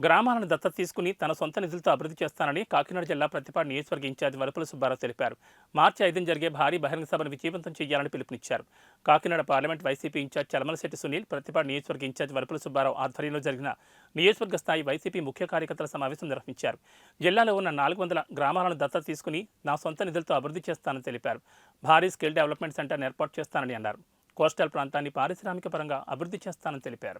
గ్రామాలను దత్తత తీసుకుని తన సొంత నిధులతో అభివృద్ధి చేస్తానని కాకినాడ జిల్లా ప్రతిపాడు నియోజకవర్గ ఇన్ఛార్జ్ వరపుల సుబ్బారావు తెలిపారు. మార్చి 5న జరిగే భారీ బహిరంగ సభను విజయవంతం చేయాలని పిలుపునిచ్చారు. Kakinada parliament YCP incharge Chalamalasetti Sunil, Prathipadu నియోజకవర్గ ఇన్ఛార్జ్ వరపుల సుబ్బారావు ఆధ్వర్యంలో జరిగిన నియోజకవర్గ స్థాయి వైసీపీ ముఖ్య కార్యకర్తల సమావేశం నిర్వహించారు. జిల్లాలో ఉన్న 400 గ్రామాలను దత్తత తీసుకుని నా సొంత నిధులతో అభివృద్ధి చేస్తానని తెలిపారు. భారీ స్కిల్ డెవలప్మెంట్ సెంటర్ను ఏర్పాటు చేస్తానని అన్నారు. కోస్టల్ ప్రాంతాన్ని పారిశ్రామిక పరంగా అభివృద్ధి చేస్తానని తెలిపారు.